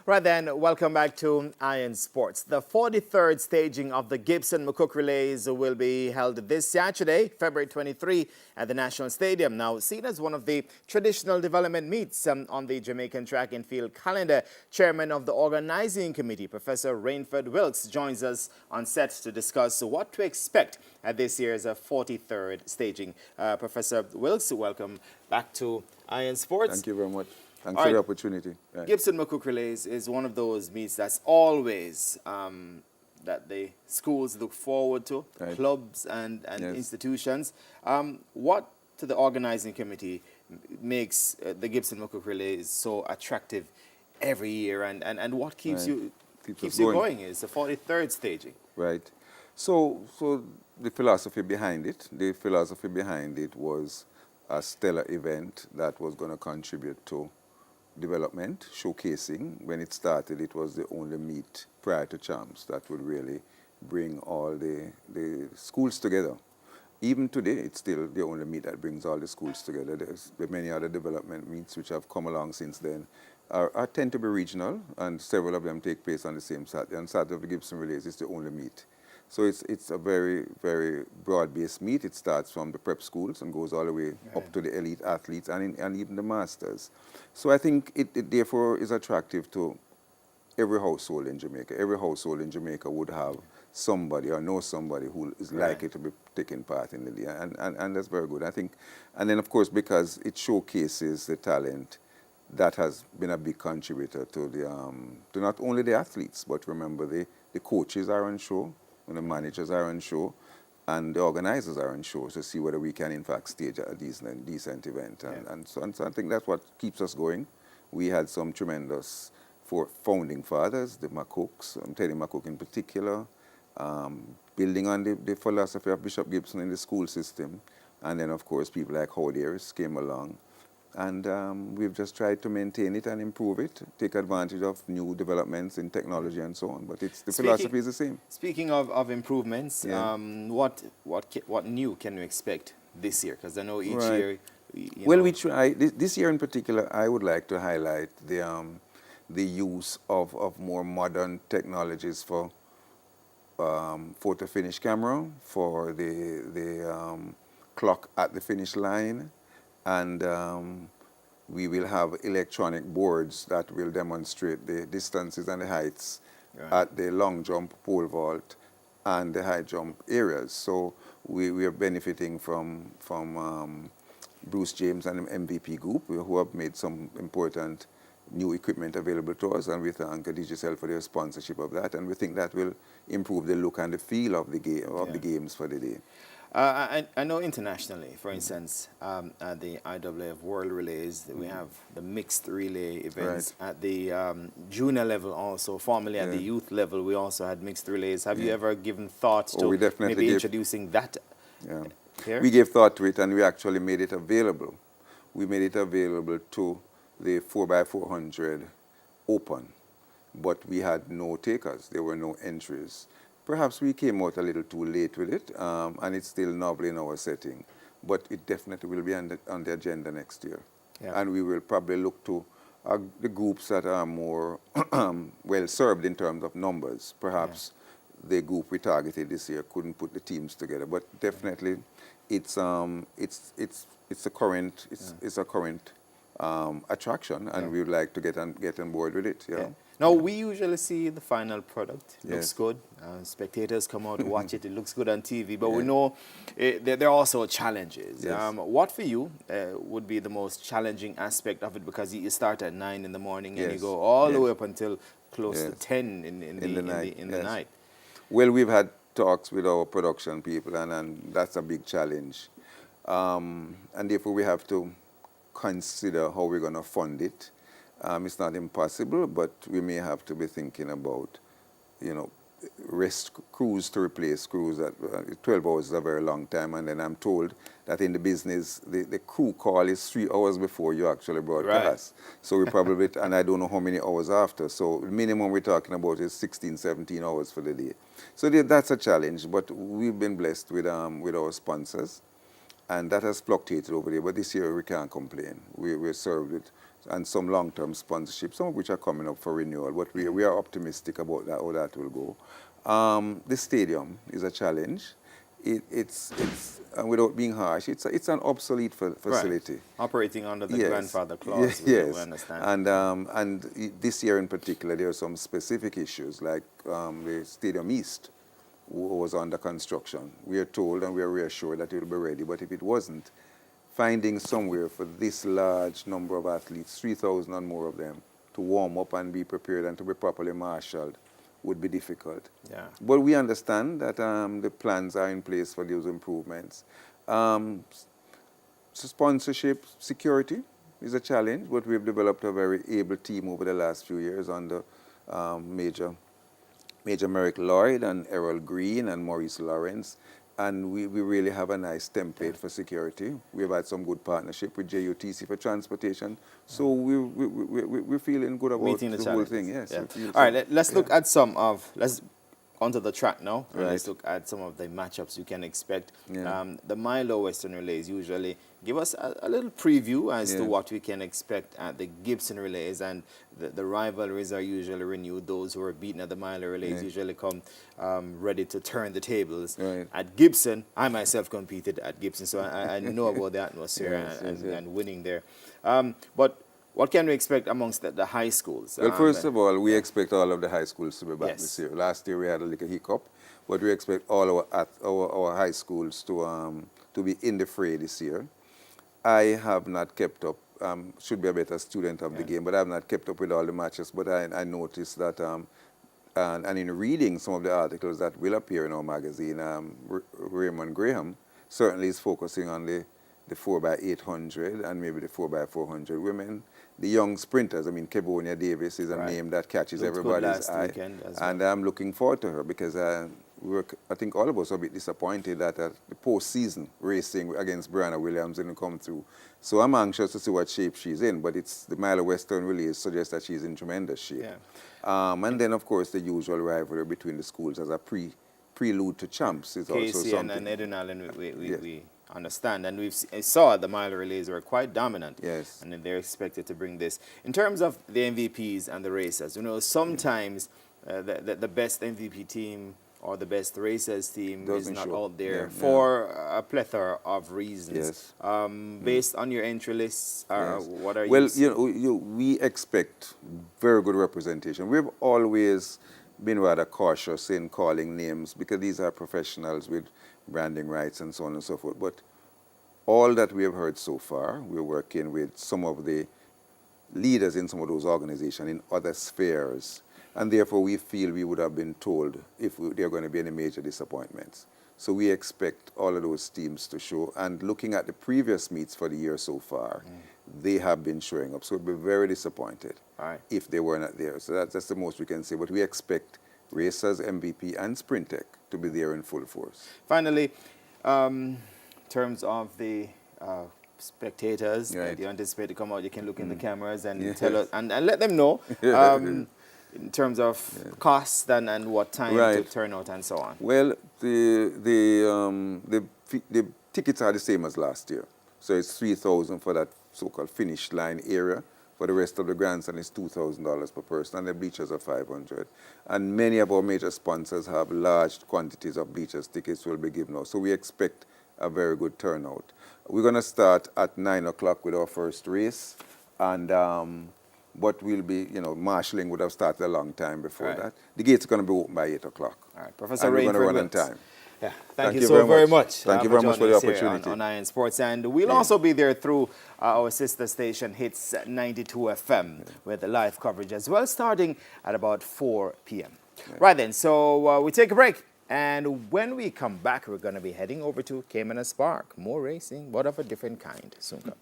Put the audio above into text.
Right then, welcome back to Iron Sports. The 43rd staging of the Gibson McCook Relays will be held this Saturday, February 23, at the National Stadium. Now, seen as one of the traditional development meets on the Jamaican track and field calendar, Chairman of the Organizing Committee, Professor Rainford Wilkes, joins us on set to discuss what to expect at this year's 43rd staging. Professor Wilkes, welcome back to Iron Sports. Thank you very much. Thanks for the opportunity. Right. Gibson McCook Relays is one of those meets that's always that the schools look forward to, right. Clubs and institutions. What to the organizing committee makes the Gibson McCook Relays so attractive every year, and what keeps you going is the 43rd staging. Right. So the philosophy behind it was a stellar event that was going to contribute to development, showcasing. When it started, it was the only meet prior to Champs that would really bring all the schools together. Even today, it's still the only meet that brings all the schools together. There's many other development meets which have come along since then. Tend to be regional, and several of them take place on the same Saturday. And Saturday of the Gibson Relays is the only meet. So it's a very, very broad-based meet. It starts from the prep schools and goes all the way up to the elite athletes and even the masters. So I think it therefore is attractive to every household in Jamaica. Every household in Jamaica would have somebody or know somebody who is likely to be taking part in the day. And that's very good, I think. And then, of course, because it showcases the talent, that has been a big contributor to not only the athletes, but remember the coaches are on show, and the managers are on show, and the organizers are on show to see whether we can in fact stage a decent event. And so I think that's what keeps us going. We had some tremendous founding fathers, the McCooks, Teddy McCook in particular, building on the philosophy of Bishop Gibson in the school system. And then, of course, people like Howdy Harris came along. And we've just tried to maintain it and improve it, take advantage of new developments in technology and so on. But the philosophy is the same. Speaking of improvements, what new can we expect this year? Because I know each year... we try. This year in particular, I would like to highlight the use of more modern technologies for photo finish camera, for the clock at the finish line. And we will have electronic boards that will demonstrate the distances and the heights at the long jump, pole vault, and the high jump areas. So we are benefiting from Bruce James and the MVP group, who have made some important new equipment available to us, and we thank Digicel for their sponsorship of that. And we think that will improve the look and the feel of the games for the day. I know internationally, for instance, at the IAAF World Relays, we have the mixed relay events at the junior level also. Formerly at the youth level, we also had mixed relays. Have you ever given thought to maybe introducing that here? We gave thought to it, and we actually made it available. We made it available to the 4x400 open, but we had no takers. There were no entries. Perhaps we came out a little too late with it, and it's still novel in our setting. But it definitely will be on the agenda next year. Yeah. And we will probably look to the groups that are more well-served in terms of numbers. Perhaps the group we targeted this year couldn't put the teams together. But definitely it's a current attraction, and we would like to get on board with it. Yeah. Now, we usually see the final product. It looks good. Spectators come out to watch it. It looks good on TV. But we know there are also challenges. Yes. What for you would be the most challenging aspect of it? Because you start at 9 in the morning and you go all the way up until close to 10 in the night. Well, we've had talks with our production people, and that's a big challenge. And therefore, we have to consider how we're going to fund it. It's not impossible, but we may have to be thinking about, rest crews to replace crews. That 12 hours is a very long time, and then I'm told that in the business, the crew call is 3 hours before you actually broadcast. Right. So we probably, and I don't know how many hours after. So the minimum we're talking about is 16, 17 hours for the day. So that's a challenge, but we've been blessed with our sponsors. and that has fluctuated over there. But this year we can't complain. We're served with and some long-term sponsorship, some of which are coming up for renewal. But we are optimistic about that, how that will go. The stadium is a challenge. It's without being harsh, it's an obsolete facility. Right. Operating under the Yes. grandfather clause, Yes. we understand. And this year in particular, there are some specific issues, like the Stadium East was under construction. We are told and we are reassured that it will be ready, but if it wasn't, finding somewhere for this large number of athletes, 3,000 and more of them, to warm up and be prepared and to be properly marshaled would be difficult. Yeah. But we understand that the plans are in place for those improvements. Sponsorship security is a challenge, but we've developed a very able team over the last few years under Major Merrick Lloyd and Errol Green and Maurice Lawrence. And we really have a nice template for security. We've had some good partnership with JUTC for transportation. So we're feeling good about Meeting the whole thing. Yes. Yeah. All right, let's look at let's onto the track now. Right. Let's look at some of the matchups you can expect. Yeah. The Milo Western Relays usually give us a little preview as to what we can expect at the Gibson Relays, and the rivalries are usually renewed. Those who are beaten at the Milo Relays usually come ready to turn the tables. Right. At Gibson, I myself competed at Gibson, so I know about the atmosphere and winning there. But what can we expect amongst the high schools? Well, first of all, we expect all of the high schools to be back Yes. this year. Last year we had a little hiccup, but we expect all our high schools to be in the fray this year. I have not kept up, should be a better student of the game, but I have not kept up with all the matches. But I noticed that, and in reading some of the articles that will appear in our magazine, Raymond Graham certainly is focusing on the 4x800 and maybe the 4x400 women. The young sprinters, I mean, Kevonia Davis is a name that catches everybody's eye. And I'm looking forward to her because I think all of us are a bit disappointed that the postseason racing against Brianna Williams didn't come through. So I'm anxious to see what shape she's in, but it's the Milo Western Relays suggest that she's in tremendous shape. Yeah. And then, of course, the usual rivalry between the schools as a prelude to champs is also something. And Edinallen, we understand, and we saw the Mile Relays were quite dominant. Yes. And then they're expected to bring this. In terms of the MVPs and the racers, you know, sometimes the best MVP team or the best racers team is not out there for a plethora of reasons. Yes. Based on your entry lists, what are you? Well, we expect very good representation. We've always been rather cautious in calling names because these are professionals with branding rights and so on and so forth. But all that we have heard so far, we're working with some of the leaders in some of those organizations in other spheres. And therefore, we feel we would have been told if there are going to be any major disappointments. So we expect all of those teams to show. And looking at the previous meets for the year so far, they have been showing up. So we'll be very disappointed if they were not there. So that's the most we can say. But we expect racers, MVP, and Sprint Tech to be there in full force. Finally, in terms of the spectators that you anticipate to come out, you can look in the cameras and tell us and let them know in terms of cost and what time to turn out and so on. Well, the tickets are the same as last year. So it's $3,000 for that so-called finish line area. For the rest of the grandstand, it's $2,000 per person, and the bleachers are $500. And many of our major sponsors have large quantities of bleachers tickets will be given out. So we expect a very good turnout. We're going to start at 9 o'clock with our first race, and but we'll be, marshalling would have started a long time before that. The gates are going to be open by 8 o'clock. All right, Professor and we're going to run on time. Yeah, thank you so very much. Thank you very much for the opportunity. On Iron Sports. And we'll also be there through our sister station, Hits 92 FM, with the live coverage as well, starting at about 4 p.m. Right then, so we take a break. And when we come back, we're going to be heading over to Caymanas Park. More racing, but of a different kind. Soon come.